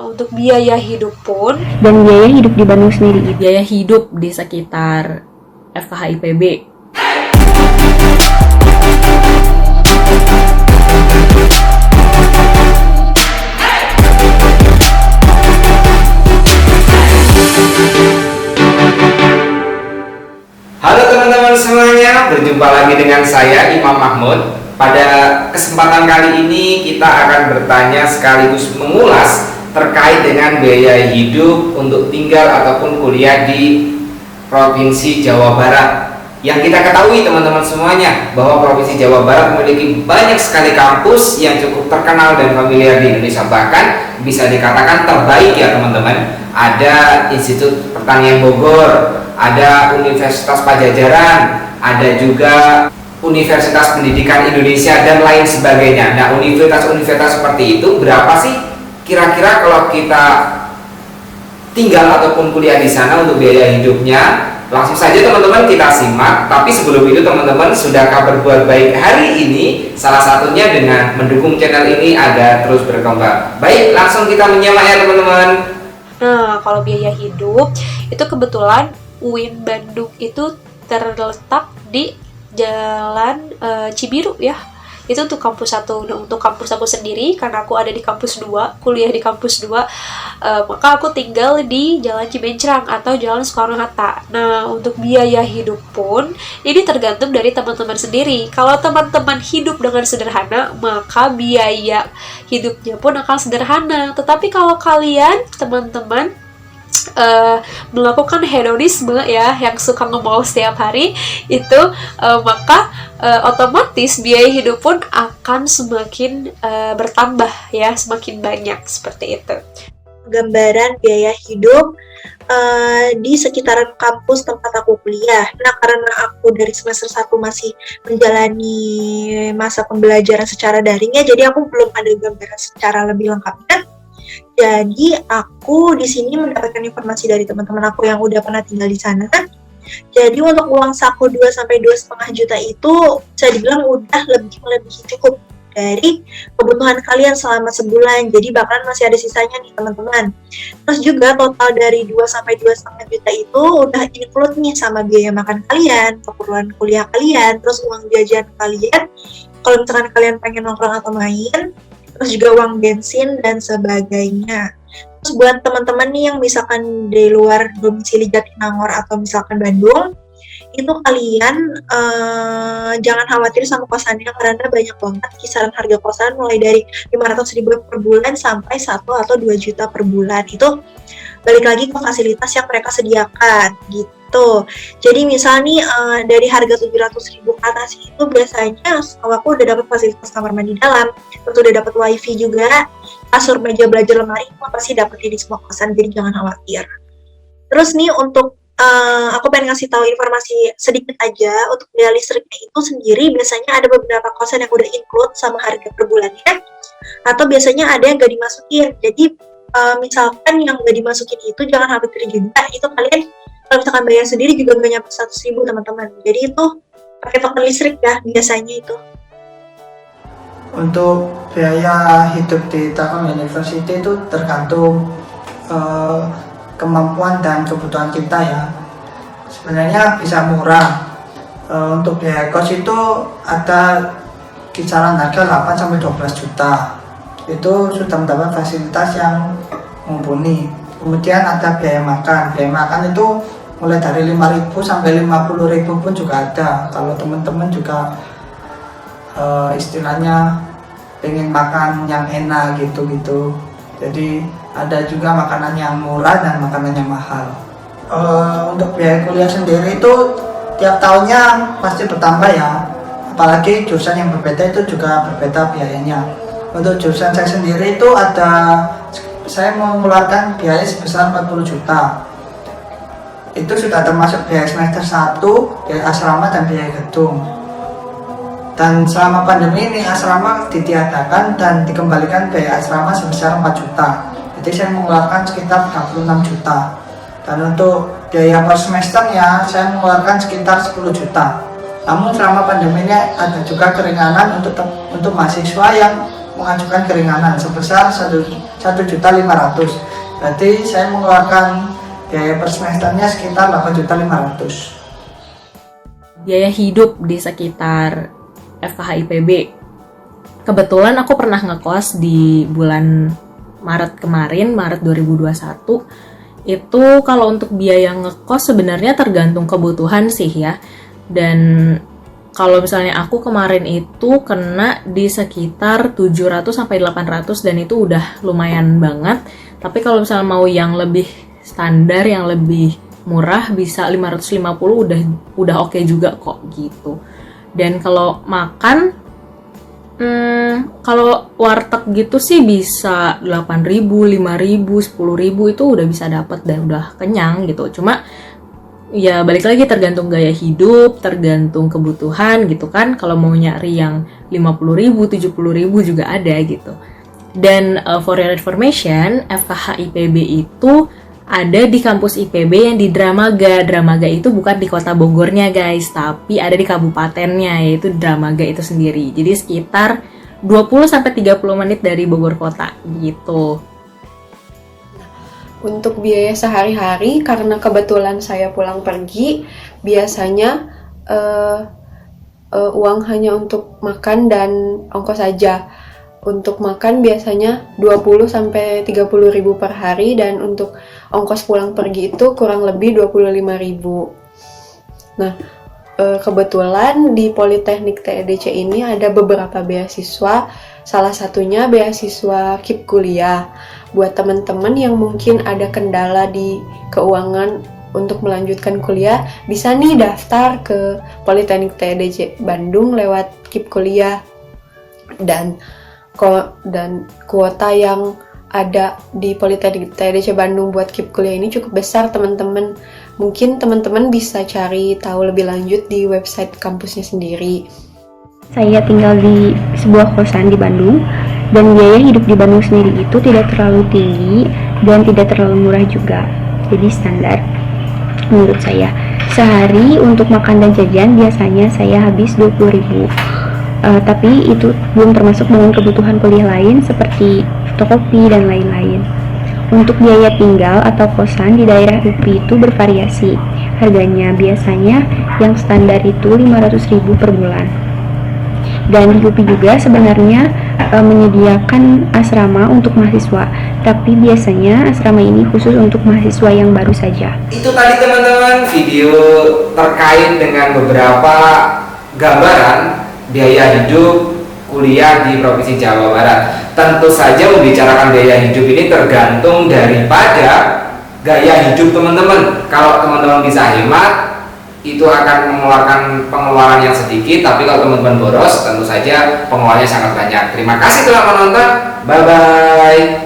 untuk biaya hidup pun Dan biaya hidup di Bandung sendiri biaya hidup di sekitar FKH IPB. Halo teman-teman semuanya, berjumpa lagi dengan saya Imam Mahmud. Pada kesempatan kali ini kita akan bertanya sekaligus mengulas terkait dengan biaya hidup untuk tinggal ataupun kuliah di Provinsi Jawa Barat. Yang kita ketahui teman-teman semuanya bahwa Provinsi Jawa Barat memiliki banyak sekali kampus yang cukup terkenal dan familiar di Indonesia, bahkan bisa dikatakan terbaik ya teman-teman. Ada Institut Pertanian Bogor, ada Universitas Pajajaran, ada juga Universitas Pendidikan Indonesia dan lain sebagainya. Nah, universitas-universitas seperti itu berapa sih kira-kira kalau kita tinggal ataupun kuliah di sana untuk biaya hidupnya? Langsung saja teman-teman kita simak. Tapi sebelum itu teman-teman, sudahkah berbuat baik hari ini? Salah satunya dengan mendukung channel ini agar terus berkembang. Baik, langsung kita menyimak ya teman-teman. Nah, kalau biaya hidup itu kebetulan UIN Bandung itu terletak di Jalan Cibiru ya. Itu untuk kampus 1. Nah, untuk kampus aku sendiri karena aku ada di kampus 2, kuliah di kampus 2, maka aku tinggal di Jalan Cibencrang atau Jalan Soekarno-Hatta. Nah, untuk biaya hidup pun ini tergantung dari teman-teman sendiri. Kalau teman-teman hidup dengan sederhana, maka biaya hidupnya pun akan sederhana. Tetapi kalau kalian, teman-teman, melakukan hedonisme ya, yang suka nge-mall setiap hari itu, maka otomatis biaya hidup pun akan semakin bertambah ya, semakin banyak seperti itu. Gambaran biaya hidup di sekitaran kampus tempat aku kuliah. Nah, karena aku dari semester 1 masih menjalani masa pembelajaran secara daring ya, jadi aku belum ada gambaran secara lebih lengkapnya. Jadi aku di sini mendapatkan informasi dari teman-teman aku yang udah pernah tinggal di sana. Jadi untuk uang saku 2 sampai 2,5 juta itu bisa dibilang udah lebih cukup dari kebutuhan kalian selama sebulan. Jadi bakalan masih ada sisanya nih teman-teman. Terus juga total dari 2 sampai 2,5 juta itu udah include nih sama biaya makan kalian, keperluan kuliah kalian, terus uang jajan kalian kalau misalkan kalian pengen nongkrong atau main, terus juga uang bensin dan sebagainya. Terus buat teman-teman nih yang misalkan di luar domisili Jatinangor atau misalkan Bandung, itu kalian jangan khawatir sama kosannya karena banyak banget kisaran harga kosan mulai dari 500.000 per bulan sampai 1 atau 2 juta per bulan. Itu balik lagi ke fasilitas yang mereka sediakan gitu. Jadi misal nih dari harga 700.000 ke atas itu biasanya aku udah dapat fasilitas kamar mandi dalam, terus udah dapat wifi juga, kasur, meja belajar, lemari, itu pasti dapat di semua kosan, jadi jangan khawatir. Terus nih untuk aku pengen ngasih tahu informasi sedikit aja untuk biaya listriknya itu sendiri. Biasanya ada beberapa kosan yang udah include sama harga per bulannya, atau biasanya ada yang gak dimasukin. Jadi misalkan yang gak dimasukin itu jangan khawatir juga, itu kalian kalau misalkan bayar sendiri juga gak nyampe 100.000 teman-teman. Jadi itu pakai token listrik ya biasanya itu. Untuk biaya hidup di Telkom University itu tergantung kemampuan dan kebutuhan kita ya. Sebenarnya bisa murah. Untuk biaya kos itu ada kisaran harga 8 sampai 12 juta. Itu sudah mendapat fasilitas yang mumpuni. Kemudian ada biaya makan. Biaya makan itu mulai dari 5.000 sampai 50.000 pun juga ada. Kalau teman-teman juga istilahnya pengen makan yang enak gitu-gitu. Jadi ada juga makanan yang murah dan makanan yang mahal. Untuk biaya kuliah sendiri itu tiap tahunnya pasti bertambah ya. Apalagi jurusan yang berbeda itu juga berbeda biayanya. Untuk jurusan saya sendiri itu saya mengeluarkan biaya sebesar 40 juta. Itu sudah termasuk biaya semester 1, biaya asrama dan biaya gedung. Dan selama pandemi ini asrama ditiadakan dan dikembalikan biaya asrama sebesar 4 juta. Jadi saya mengeluarkan sekitar 36 juta. Dan untuk biaya per semesternya saya mengeluarkan sekitar 10 juta. Namun selama pandemi ini ada juga keringanan untuk mahasiswa yang mengajukan keringanan sebesar 1.500.000. Berarti saya mengeluarkan biaya per semesternya sekitar 8.500.000. Biaya hidup di sekitar FKH IPB. Kebetulan aku pernah ngekos di bulan Maret kemarin, Maret 2021. Itu kalau untuk biaya ngekos sebenarnya tergantung kebutuhan sih ya. Dan kalau misalnya aku kemarin itu kena di sekitar 700 sampai 800 dan itu udah lumayan banget. Tapi kalau misalnya mau yang lebih standar, yang lebih murah bisa 550 udah oke juga kok gitu. Dan kalau makan kalau warteg gitu sih bisa 8.000, 5.000, 10.000 itu udah bisa dapet dan udah kenyang gitu. Cuma ya balik lagi tergantung gaya hidup, tergantung kebutuhan gitu kan. Kalau mau nyari yang 50.000, 70.000 juga ada gitu. Dan for your information, FKH IPB itu ada di kampus IPB yang di Dramaga. Dramaga itu bukan di kota Bogornya guys, tapi ada di kabupatennya, yaitu Dramaga itu sendiri. Jadi sekitar 20-30 menit dari Bogor kota gitu. Untuk biaya sehari-hari, karena kebetulan saya pulang pergi, biasanya uang hanya untuk makan dan ongkos saja. Untuk makan biasanya 20-30 ribu per hari, dan untuk ongkos pulang pergi itu kurang lebih 25 ribu. Nah, kebetulan di Politeknik TEDC ini ada beberapa beasiswa, salah satunya beasiswa KIP Kuliah. Buat teman-teman yang mungkin ada kendala di keuangan untuk melanjutkan kuliah, bisa nih daftar ke Politeknik TEDC Bandung lewat KIP Kuliah. Dan kuota yang ada di Politeknik TEDC Bandung buat KIP Kuliah ini cukup besar teman-teman. Mungkin teman-teman bisa cari tahu lebih lanjut di website kampusnya sendiri. Saya tinggal di sebuah kosan di Bandung, dan biaya hidup di Bandung sendiri itu tidak terlalu tinggi dan tidak terlalu murah juga. Jadi standar menurut saya. Sehari untuk makan dan jajan biasanya saya habis 20.000. Tapi itu belum termasuk dengan kebutuhan kuliah lain seperti fotokopi dan lain-lain. Untuk biaya tinggal atau kosan di daerah UPI itu bervariasi. Harganya biasanya yang standar itu 500.000 per bulan. Dan di UPI juga sebenarnya menyediakan asrama untuk mahasiswa, tapi biasanya asrama ini khusus untuk mahasiswa yang baru saja. Itu tadi teman-teman video terkait dengan beberapa gambaran biaya hidup kuliah di Provinsi Jawa Barat. Tentu saja membicarakan biaya hidup ini tergantung daripada gaya hidup teman-teman. Kalau teman-teman bisa hemat, itu akan mengeluarkan pengeluaran yang sedikit, tapi kalau teman-teman boros, tentu saja pengeluarannya sangat banyak. Terima kasih telah menonton. Bye bye.